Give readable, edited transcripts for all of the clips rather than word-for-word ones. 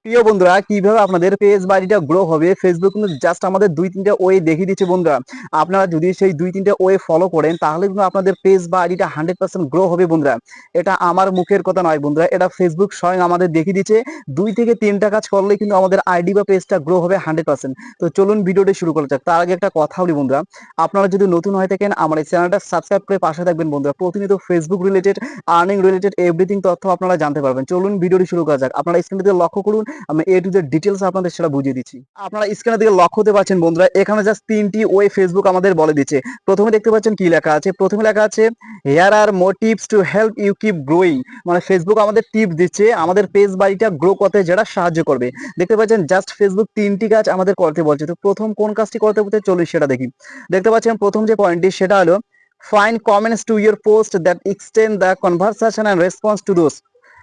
প্রিয় বন্ধুরা, কিভাবে আপনাদের পেজ বা আইডিটা গ্রো হবে ফেসবুক কিন্তু জাস্ট আমাদের দুই তিনটা ওয়ে দেখিয়ে দিচ্ছে বন্ধুরা। আপনারা যদি সেই দুই তিনটা ওয়ে ফলো করেন তাহলে কিন্তু আপনাদের পেজ বা আইডিটা 100% গ্রো হবে বন্ধুরা। এটা আমার মুখের কথা নয় বন্ধুরা, এটা ফেসবুক স্বয়ং আমাদের দেখিয়ে দিচ্ছে। 2 থেকে 3টা কাজ করলে কিন্তু আমাদের আইডি বা পেজটা গ্রো হবে 100%। তো চলুন ভিডিওটি শুরু করা যাক। তার আগে একটা কথা বলি বন্ধুরা, আপনারা যদি নতুন হয়ে থাকেন আমার এই চ্যানেলটা সাবস্ক্রাইব করে পাশে থাকবেন বন্ধুরা। প্রতিনিয়ত Facebook related, earning related everything তথ্য আপনারা জানতে পারবেন। চলুন ভিডিওটি শুরু করা যাক। আপনারা স্ক্রিনে লক্ষ্য করুন, আমি এ টু জেড ডিটেলস আপনাদের সেটা বুঝিয়ে দিচ্ছি। আপনারা স্ক্রিনের দিকে লক্ষ্য করতে পারছেন বন্ধুরা, এখানে জাস্ট 3টি ওয়ে ফেসবুক আমাদের বলে দিচ্ছে। প্রথমে দেখতে পাচ্ছেন কি লেখা আছে, প্রথমে লেখা আছে here are more tips to help you keep growing. মানে ফেসবুক আমাদের টিপস দিচ্ছে আমাদের পেজ বাড়িটা গ্রো করতে, যেটা সাহায্য করবে। দেখতে পাচ্ছেন জাস্ট ফেসবুক 3টি কাজ আমাদের করতে বলছে। তো প্রথম কোন কাজটি করতে বলতে চলুন সেটা দেখি। দেখতে পাচ্ছেন প্রথম যে পয়েন্টটি সেটা হলো find comments to your post that extend the conversation and response to those.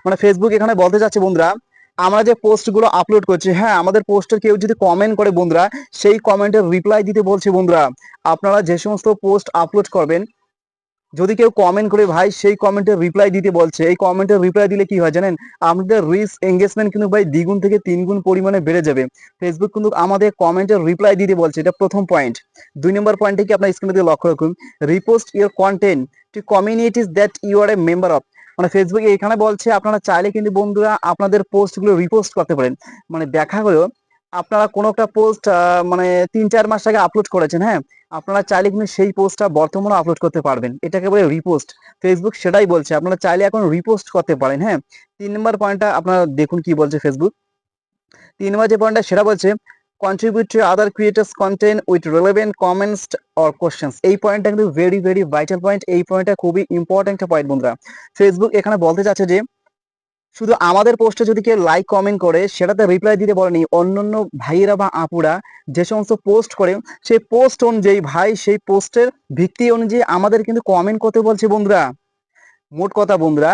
মানে ফেসবুক এখানে বলতে চাচ্ছে বন্ধুরা, আমরা যে পোস্টগুলো আপলোড করছি, হ্যাঁ আমাদের পোস্টের কেউ যদি কমেন্ট করে বন্ধুরা, সেই কমেন্টের রিপ্লাই দিতে বলছে বন্ধুরা। আপনারা যে সমস্ত পোস্ট আপলোড করবেন, যদি কেউ কমেন্ট করে ভাই সেই কমেন্টের রিপ্লাই দিতে বলছে। এই কমেন্টের রিপ্লাই দিলে কি হয় জানেন, আমাদের রিচ এঙ্গেজমেন্ট কিন্তু ভাই 2 গুণ থেকে 3 গুণ পরিমাণে বেড়ে যাবে। ফেসবুক কিন্তু আমাদের কমেন্টের রিপ্লাই দিতে বলছে, এটা প্রথম পয়েন্ট। 2 নম্বর পয়েন্টে কি আপনার স্ক্রিনে দিয়ে লক্ষ্য রাখুন, repost your content to communities that you are a member of. মানে ফেসবুক এখানে বলছে আপনারা চাইলে কিন্তু বন্ধুরা আপনাদের পোস্টগুলো রিপোস্ট করতে পারেন। মানে দেখা গেলো আপনারা কোনো একটা পোস্ট মানে 3-4 মাস আগে আপলোড করেছেন, হ্যাঁ আপনারা চাইলে কিন্তু সেই পোস্টটা বর্তমানে আপলোড করতে পারবেন, এটাকে বলে রিপোস্ট। ফেসবুক সেটাই বলছে, আপনারা চাইলে এখন রিপোস্ট করতে পারেন। হ্যাঁ, 3 নম্বর পয়েন্টটা আপনারা দেখুন কি বলছে ফেসবুক। 3 নম্বর যে পয়েন্টটা সেটা বলছে contribute to other creators content with relevant comments or questions. এই পয়েন্টটা কিন্তু ভেরি ভেরি ভাইটাল পয়েন্ট। এই পয়েন্টটা খুবই ইম্পর্টেন্ট একটা পয়েন্ট বন্ধুরা। ফেসবুক এখানে বলতে চাচ্ছে যে শুধু আমাদের পোস্টে যদি কেউ লাইক কমেন্ট করে সেটাতে রিপ্লাই দিতে বলেনি, অন্যান্য ভাইয়েরা বা আপুরা যে সমস্ত পোস্ট করে সেই পোস্ট অনুযায়ী ভাই সেই পোস্টের ভিত্তি অনুযায়ী আমাদের কিন্তু কমেন্ট করতে বলছে বন্ধুরা। মোট কথা বন্ধুরা,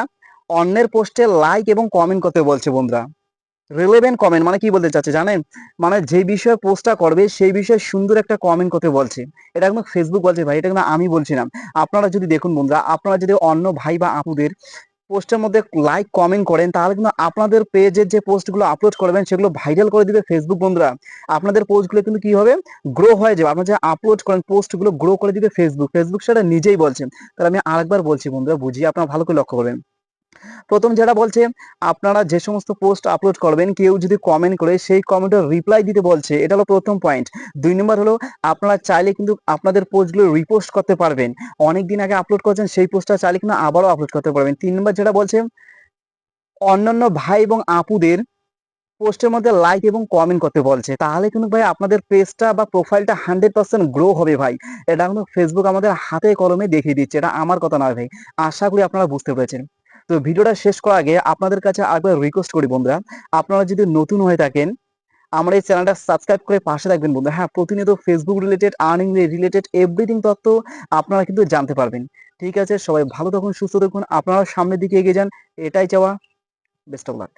অন্যের পোস্টে লাইক এবং কমেন্ট করতে বলছে বন্ধুরা। রিলেভেন্ট কমেন্ট মানে কি বলতে চাচ্ছে জানেন, মানে যে বিষয়ে পোস্টটা করবে সেই বিষয়ে সুন্দর একটা কমেন্ট করতে বলছে। এটা কিন্তু ফেসবুক বলছে ভাই, এটা কিন্তু আমি বলছি না। আপনারা যদি দেখুন বন্ধুরা, আপনারা যদি অন্য ভাই বা আপুদের পোস্টের মধ্যে লাইক কমেন্ট করেন তাহলে কিন্তু আপনাদের পেজের যে পোস্টগুলো আপলোড করবেন সেগুলো ভাইরাল করে দিবে ফেসবুক বন্ধুরা। আপনাদের পোস্টগুলো কিন্তু কি হবে, গ্রো হয়ে যাবে। আপনারা যে আপলোড করেন পোস্টগুলো গ্রো করে দিবে ফেসবুক। ফেসবুক সেটা নিজেই বলছেন। তাহলে আমি আরেকবার বলছি বন্ধুরা, বুঝিয়ে আপনারা ভালো করে লক্ষ্য করবেন। প্রথম যেটা বলছে, আপনারা যে সমস্ত পোস্ট আপলোড করবেন কেউ যদি কমেন্ট করে সেই কমেন্টের রিপ্লাই দিতে বলছে, এটা হলো প্রথম পয়েন্ট। 2 নম্বর হলো আপনারা চাইলে কিন্তু আপনাদের পোস্টগুলো রিপোস্ট করতে পারবেন। অনেকদিন আগে আপলোড করেছেন সেই পোস্টটা চাইলে কিন্তু আবারও আপলোড করতে পারবেন। 3 নম্বর যেটা বলছে অন্যান্য ভাই এবং আপুদের পোস্টের মধ্যে লাইক এবং কমেন্ট করতে বলছে, তাহলে কিন্তু ভাই আপনাদের পেজটা বা প্রোফাইলটা 100% গ্রো হবে ভাই। এটা কিন্তু ফেসবুক আমাদের হাতে কলমে দেখিয়ে দিচ্ছে, এটা আমার কথা নয় ভাই। আশা করি আপনারা বুঝতে পেরেছেন। তো ভিডিওটা শেষ করার আগে আপনাদের কাছে আরেকবার রিকোয়েস্ট করি বন্ধুরা, আপনারা যদি নতুন হয়ে থাকেন আমার এই চ্যানেলটা সাবস্ক্রাইব করে পাশে থাকবেন বন্ধুরা। হ্যাঁ, প্রতিনিয়ত Facebook related, earning related everything তথ্য আপনারা কিন্তু জানতে পারবেন। ঠিক আছে, সবাই ভালো থাকুন, সুস্থ থাকুন, আপনারা সামনের দিকে এগিয়ে যান, এটাই চাওয়া। Best of luck.